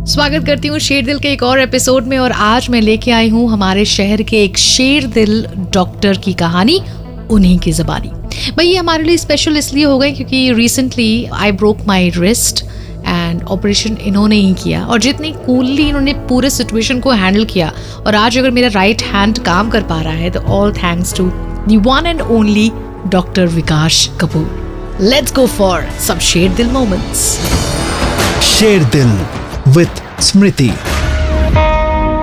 स्वागत करती हूँ शेर दिल के एक और एपिसोड में। और आज मैं लेके आई हूँ हमारे शहर के एक शेर दिल डॉक्टर की कहानी, उन्हीं की ज़बानी। भाई ये हमारे लिए स्पेशल इसलिए हो गई क्योंकि recently I broke my wrist and operation इन्होंने ही किया, और जितनी कूलली इन्होंने पूरे सिचुएशन को हैंडल किया, और आज अगर मेरा राइट हैंड काम कर पा रहा है तो all thanks to the one and only doctor Vikas Kapoor. Let's go for some sher dil moments. शेर दिल with Smriti.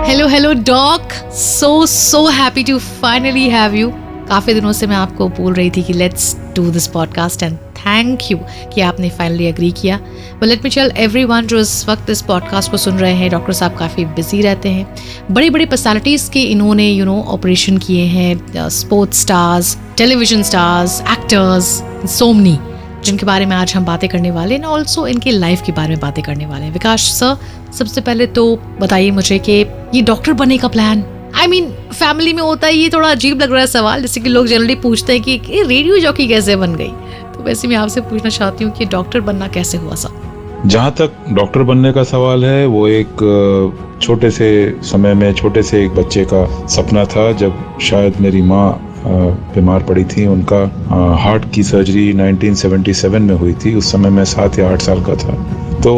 Hello doc, so happy to finally have you. काफ़ी दिनों से मैं आपको बोल रही थी कि let's do this podcast and thank you कि आपने फाइनली एग्री किया। But let me tell everyone जो इस वक्त इस पॉडकास्ट को सुन रहे हैं, डॉक्टर साहब काफ़ी बिजी रहते हैं। बड़ी बड़ी पर्सनालिटीज़ के इन्होंने ऑपरेशन किए हैं, sports stars, television stars, actors, so many, जिनके बारे में आज हम बातें करने वाले हैं, ऑल्सो इनके लाइफ के बारे में बातें करने वाले हैं। विकास सर, सबसे पहले तो बताइए मुझे कि ये डॉक्टर बनने का प्लान, फैमिली में होता है, ये थोड़ा अजीब लग रहा है सवाल, जैसे कि लोग जनरली पूछते हैं कि ये रेडियो जॉकी कैसे बन गई, तो वैसे मैं आपसे पूछना चाहती हूँ कि डॉक्टर बनना कैसे हुआ सर? जहाँ तक डॉक्टर बनने का सवाल है, वो एक छोटे से समय में छोटे से एक बच्चे का सपना था। जब शायद मेरी माँ बीमार पड़ी थी, उनका हार्ट की सर्जरी 1977 में हुई थी। उस समय मैं 7 या 8 साल का था। तो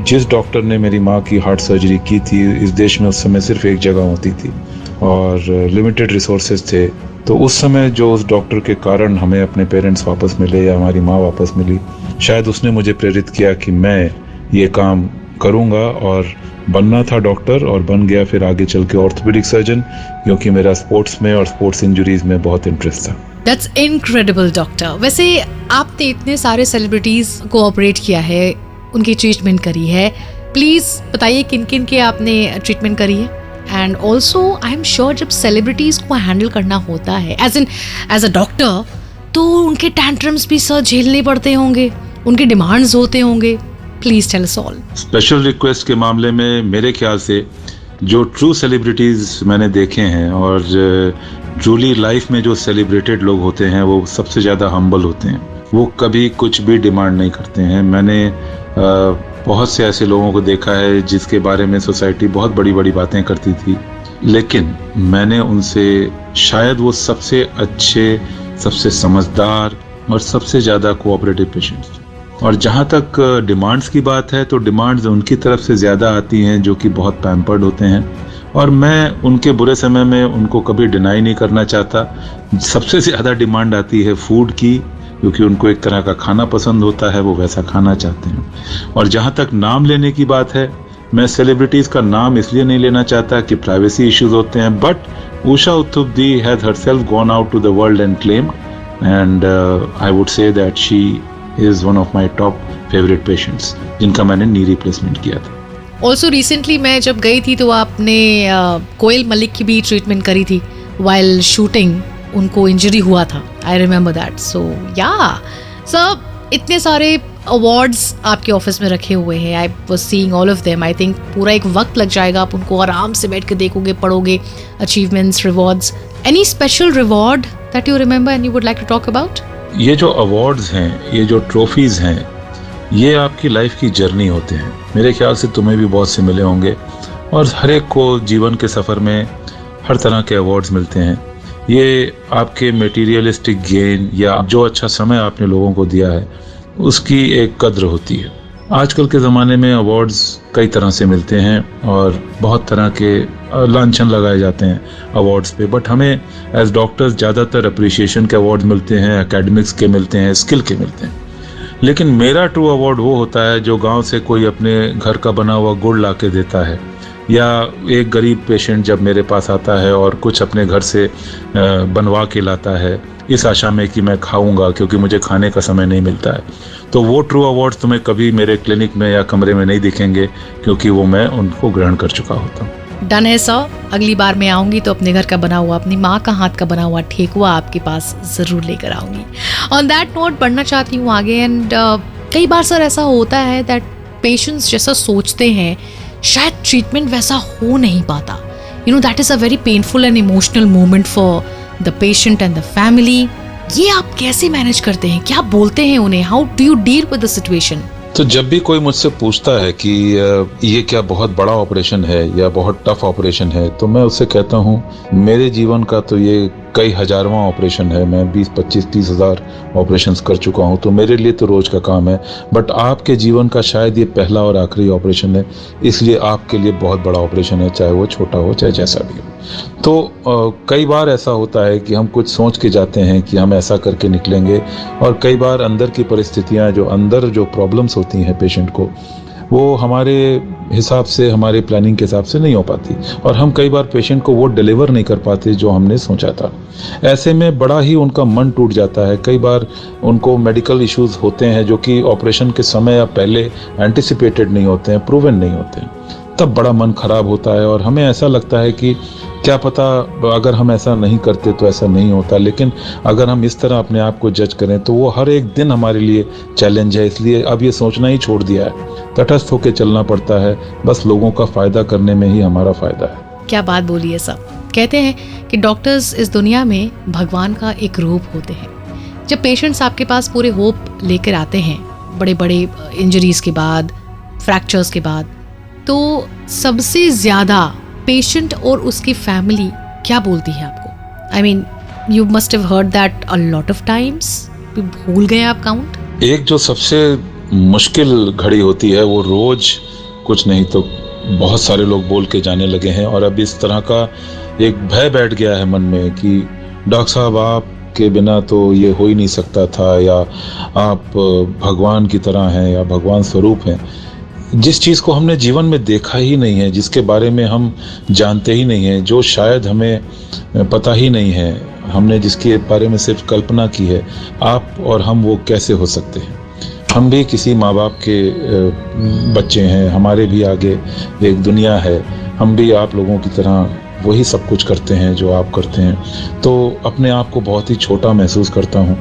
जिस डॉक्टर ने मेरी माँ की हार्ट सर्जरी की थी, इस देश में उस समय सिर्फ एक जगह होती थी और लिमिटेड रिसोर्सेज थे। तो उस समय जो उस डॉक्टर के कारण हमें अपने पेरेंट्स वापस मिले या हमारी माँ वापस मिली, शायद उसने मुझे प्रेरित किया कि मैं ये काम करूँगा, और बनना था डॉक्टर, और बन गया फिर आगे चल के ऑर्थोपेडिक सर्जन, क्योंकि मेरा स्पोर्ट्स में और स्पोर्ट्स इंजरीज में बहुत इंटरेस्ट था। That's incredible doctor. वैसे आपने इतने सारे सेलिब्रिटीज को ऑपरेट किया है, उनकी ट्रीटमेंट करी है, प्लीज बताइए किन किन के आपने ट्रीटमेंट करी है? And also I am sure जब सेलिब्रिटीज को हैंडल करना होता है एज अ डॉक्टर, तो उनके टैंट्रम्स भी सर झेलने पड़ते होंगे, उनके डिमांड्स होते होंगे। Please tell us all. Special request के मामले में मेरे ख्याल से जो ट्रू सेलिब्रिटीज मैंने देखे हैं, और ट्रूली लाइफ में जो सेलिब्रेटेड लोग होते हैं, वो सबसे ज़्यादा हम्बल होते हैं। वो कभी कुछ भी डिमांड नहीं करते हैं। मैंने बहुत से ऐसे लोगों को देखा है जिसके बारे में सोसाइटी बहुत बड़ी बड़ी बातें करती थी, लेकिन मैंने उनसे शायद वो सबसे अच्छे, सबसे समझदार और सबसे ज़्यादा कोऑपरेटिव पेशेंट्स। और जहाँ तक डिमांड्स की बात है, तो डिमांड्स उनकी तरफ से ज़्यादा आती हैं जो कि बहुत पैम्पर्ड होते हैं, और मैं उनके बुरे समय में उनको कभी डिनाई नहीं करना चाहता। सबसे ज़्यादा डिमांड आती है फूड की, क्योंकि उनको एक तरह का खाना पसंद होता है, वो वैसा खाना चाहते हैं। और जहाँ तक नाम लेने की बात है, मैं सेलिब्रिटीज़ का नाम इसलिए नहीं लेना चाहता कि प्राइवेसी इश्यूज होते हैं, बट उषा उत्थुपदी has herself gone out to the world and claimed, and I would say that she is one of my top favorite patients, जिनका मैंने नी रिप्लेसमेंट किया था। ऑल्सो रिसेंटली मैं जब गई थी तो आपने कोयल मलिक की भी ट्रीटमेंट करी थी वाइल शूटिंग, उनको इंजरी हुआ था, आई रिमेम्बर दैट। सो या सर, इतने सारे अवार्ड्स आपके ऑफिस में रखे हुए हैं, I was seeing all of them. I think पूरा एक वक्त लग जाएगा, आप उनको आराम से बैठ के देखोगे, पढ़ोगे, achievements, rewards. Any special reward that you remember and you would like to talk about? ये जो अवार्ड्स हैं, ये जो ट्रॉफीज़ हैं, ये आपकी लाइफ की जर्नी होते हैं। मेरे ख्याल से तुम्हें भी बहुत से मिले होंगे, और हर एक को जीवन के सफ़र में हर तरह के अवार्ड्स मिलते हैं। ये आपके मटेरियलिस्टिक गेन या जो अच्छा समय आपने लोगों को दिया है, उसकी एक कद्र होती है। आजकल के ज़माने में अवार्ड्स कई तरह से मिलते हैं और बहुत तरह के लांछन लगाए जाते हैं अवार्ड्स पे, बट हमें एज डॉक्टर्स ज़्यादातर अप्रिशिएशन के अवार्ड्स मिलते हैं, एकेडमिक्स के मिलते हैं, स्किल के मिलते हैं। लेकिन मेरा ट्रू अवार्ड वो होता है जो गांव से कोई अपने घर का बना हुआ गुड़ ला के देता है, या एक गरीब पेशेंट जब मेरे पास आता है और कुछ अपने घर से बनवा के लाता है, इस आशा में कि मैं खाऊंगा, क्योंकि मुझे खाने का समय नहीं मिलता है। तो वो ट्रू अवार्ड्स तुम्हें कभी मेरे क्लिनिक में या कमरे में नहीं दिखेंगे, क्योंकि वो मैं उनको ग्रहण कर चुका होता हूँ। डन है सर, अगली बार मैं आऊँगी तो अपने घर का बना हुआ, अपनी माँ का हाथ का बना हुआ ठेकुआ आपके पास ज़रूर लेकर आऊँगी। ऑन दैट नोट बढ़ना चाहती हूँ आगे। एंड कई बार सर ऐसा होता है दैट पेशेंट्स जैसा सोचते हैं शायद ट्रीटमेंट वैसा हो नहीं पाता। That is a very painful and emotional moment for the patient and the family. ये आप कैसे मैनेज करते हैं? क्या बोलते हैं उन्हें? How do you deal with the situation? तो जब भी कोई मुझसे पूछता है कि ये क्या बहुत बड़ा ऑपरेशन है या बहुत टफ ऑपरेशन है, तो मैं उससे कहता हूँ मेरे जीवन का तो ये कई हजारवां ऑपरेशन है। मैं 20, 25, 30 हज़ार ऑपरेशंस कर चुका हूँ, तो मेरे लिए तो रोज का काम है। बट आपके जीवन का शायद ये पहला और आखिरी ऑपरेशन है, इसलिए आपके लिए बहुत बड़ा ऑपरेशन है, चाहे वो छोटा हो चाहे जैसा भी हो। तो कई बार ऐसा होता है कि हम कुछ सोच के जाते हैं कि हम ऐसा करके निकलेंगे, और कई बार अंदर की परिस्थितियाँ, जो अंदर जो प्रॉब्लम्स होती हैं पेशेंट को, वो हमारे हिसाब से, हमारे प्लानिंग के हिसाब से नहीं हो पाती, और हम कई बार पेशेंट को वो डिलीवर नहीं कर पाते जो हमने सोचा था। ऐसे में बड़ा ही उनका मन टूट जाता है। कई बार उनको मेडिकल इश्यूज होते हैं जो कि ऑपरेशन के समय या पहले एंटिसिपेटेड नहीं होते हैं, प्रूवन नहीं होते हैं, तब बड़ा मन खराब होता है। और हमें ऐसा लगता है कि क्या पता अगर हम ऐसा नहीं करते तो ऐसा नहीं होता। लेकिन अगर हम इस तरह अपने आप को जज करें तो वो हर एक दिन हमारे लिए चैलेंज है। इसलिए अब ये सोचना ही छोड़ दिया है, तटस्थ होकर चलना पड़ता है। बस लोगों का फायदा करने में ही हमारा फायदा है। क्या बात बोली है साहब। कहते हैं कि डॉक्टर्स इस दुनिया में भगवान का एक रूप होते हैं। जब पेशेंट्स आपके पास पूरे होप लेकर आते हैं, बड़े बड़े इंजरीज के बाद, फ्रैक्चर्स के बाद, तो सबसे ज़्यादा पेशेंट और उसकी फैमिली क्या बोलती है आपको? I mean you must have heard that a lot of times. भूल गए आप काउंट? एक जो सबसे मुश्किल घड़ी होती है वो रोज कुछ नहीं तो बहुत सारे लोग बोल के जाने लगे हैं, और अब इस तरह का एक भय बैठ गया है मन में कि डॉक्टर साहब आप के बिना तो ये हो ही नहीं सकता था, या आप भगवान की तरह हैं या भगवान स्वरूप हैं। जिस चीज़ को हमने जीवन में देखा ही नहीं है, जिसके बारे में हम जानते ही नहीं हैं, जो शायद हमें पता ही नहीं है, हमने जिसके बारे में सिर्फ कल्पना की है, आप और हम वो कैसे हो सकते हैं? हम भी किसी माँ बाप के बच्चे हैं, हमारे भी आगे एक दुनिया है। हम भी आप लोगों की तरह वही सब कुछ करते हैं जो आप करते हैं। तो अपने आप को बहुत ही छोटा महसूस करता हूँ,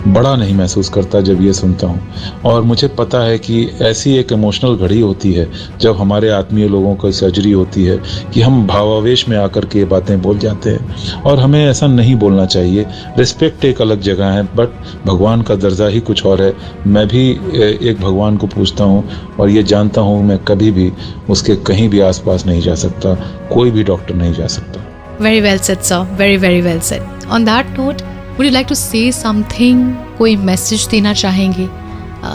बड़ा नहीं महसूस करता जब ये सुनता हूँ। और मुझे पता है कि ऐसी एक इमोशनल घड़ी होती है जब हमारे आत्मीय लोगों की सर्जरी होती है कि हम भावावेश में आकर के ये बातें बोल जाते हैं, और हमें ऐसा नहीं बोलना चाहिए। रिस्पेक्ट एक अलग जगह है, बट भगवान का दर्जा ही कुछ और है। मैं भी एक भगवान को पूछता हूँ, और ये जानता हूँ मैं कभी भी उसके कहीं भी आसपास नहीं जा सकता, कोई भी डॉक्टर नहीं जा सकता। Very well said sir, very very well said. On that note, would you like to say something? कोई मैसेज देना चाहेंगे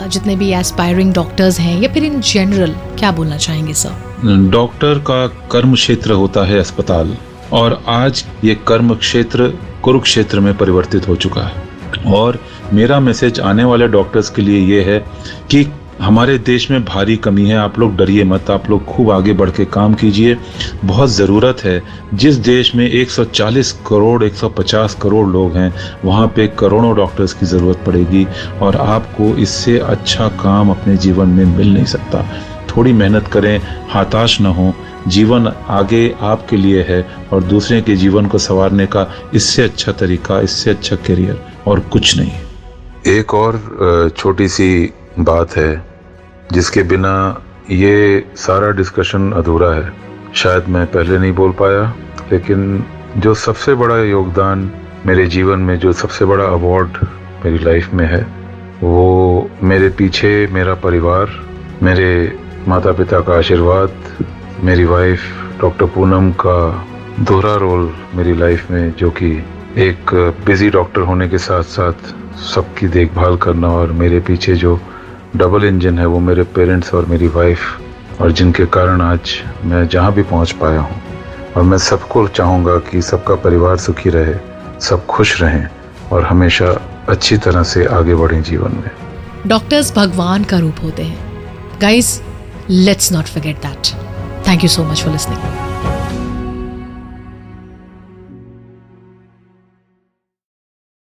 जितने भी एस्पायरिंग डॉक्टर्स हैं, या फिर इन जनरल क्या बोलना चाहेंगे सर? डॉक्टर का कर्म क्षेत्र होता है अस्पताल, और आज ये कर्म क्षेत्र कुरुक्षेत्र में परिवर्तित हो चुका है। और मेरा मैसेज आने वाले डॉक्टर्स के लिए ये है कि हमारे देश में भारी कमी है। आप लोग डरिए मत, आप लोग खूब आगे बढ़ के काम कीजिए। बहुत ज़रूरत है। जिस देश में 140 करोड़ 150 करोड़ लोग हैं, वहाँ पे करोड़ों डॉक्टर्स की ज़रूरत पड़ेगी, और आपको इससे अच्छा काम अपने जीवन में मिल नहीं सकता। थोड़ी मेहनत करें, हताश न हो। जीवन आगे आपके लिए है, और दूसरे के जीवन को संवारने का इससे अच्छा तरीका, इससे अच्छा करियर और कुछ नहीं। एक और छोटी सी बात है जिसके बिना ये सारा डिस्कशन अधूरा है। शायद मैं पहले नहीं बोल पाया, लेकिन जो सबसे बड़ा योगदान मेरे जीवन में, जो सबसे बड़ा अवार्ड मेरी लाइफ में है, वो मेरे पीछे मेरा परिवार, मेरे माता पिता का आशीर्वाद, मेरी वाइफ डॉक्टर पूनम का दोहरा रोल मेरी लाइफ में, जो कि एक बिजी डॉक्टर होने के साथ साथ सबकी देखभाल करना, और मेरे पीछे जो डबल इंजन है वो मेरे पेरेंट्स और मेरी वाइफ, और जिनके कारण आज मैं जहाँ भी पहुँच पाया हूँ। और मैं सबको चाहूँगा कि सबका परिवार सुखी रहे, सब खुश रहें, और हमेशा अच्छी तरह से आगे बढ़ें जीवन में। डॉक्टर्स भगवान का रूप होते हैं। Guys, let's not forget that. Thank you so much for listening.